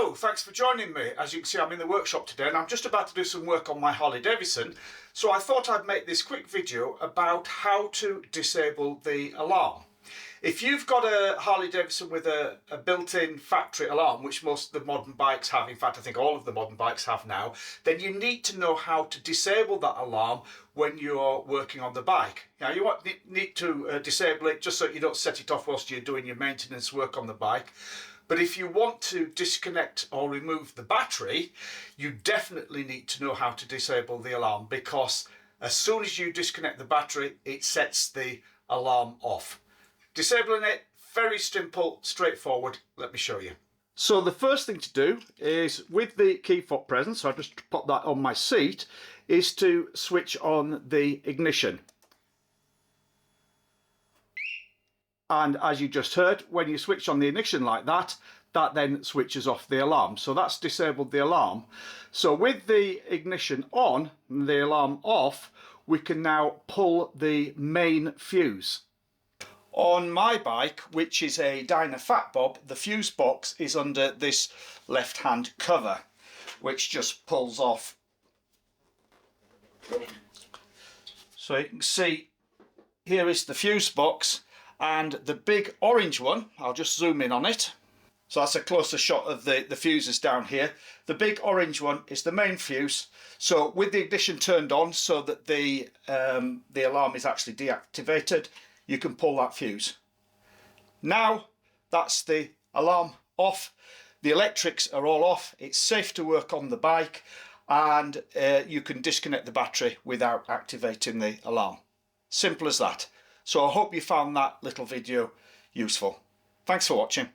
Hello, thanks for joining me. As you can see, I'm in the workshop today and I'm just about to do some work on my Harley-Davidson. So I thought I'd make this quick video about how to disable the alarm. If you've got a Harley-Davidson with a built-in factory alarm, which most of the modern bikes have, in fact I think all of the modern bikes have now, then you need to know how to disable that alarm when you're working on the bike. Now you need to disable it just so you don't set it off whilst you're doing your maintenance work on the bike. But if you want to disconnect or remove the battery, you definitely need to know how to disable the alarm, because as soon as you disconnect the battery, it sets the alarm off. Disabling it, very simple, straightforward. Let me show you. So the first thing to do is, with the key fob present, so I just put that on my seat, is to switch on the ignition. And as you just heard, when you switch on the ignition like that, that then switches off the alarm. So that's disabled the alarm. So with the ignition on and the alarm off, we can now pull the main fuse. On my bike, which is a Dyna Fat Bob, the fuse box is under this left-hand cover, which just pulls off. So you can see, here is the fuse box. And the big orange one, I'll just zoom in on it. So that's a closer shot of the fuses down here. The big orange one is the main fuse. So with the ignition turned on so that the alarm is actually deactivated, you can pull that fuse. Now that's the alarm off. The electrics are all off. It's safe to work on the bike, and you can disconnect the battery without activating the alarm. Simple as that. So I hope you found that little video useful. Thanks for watching.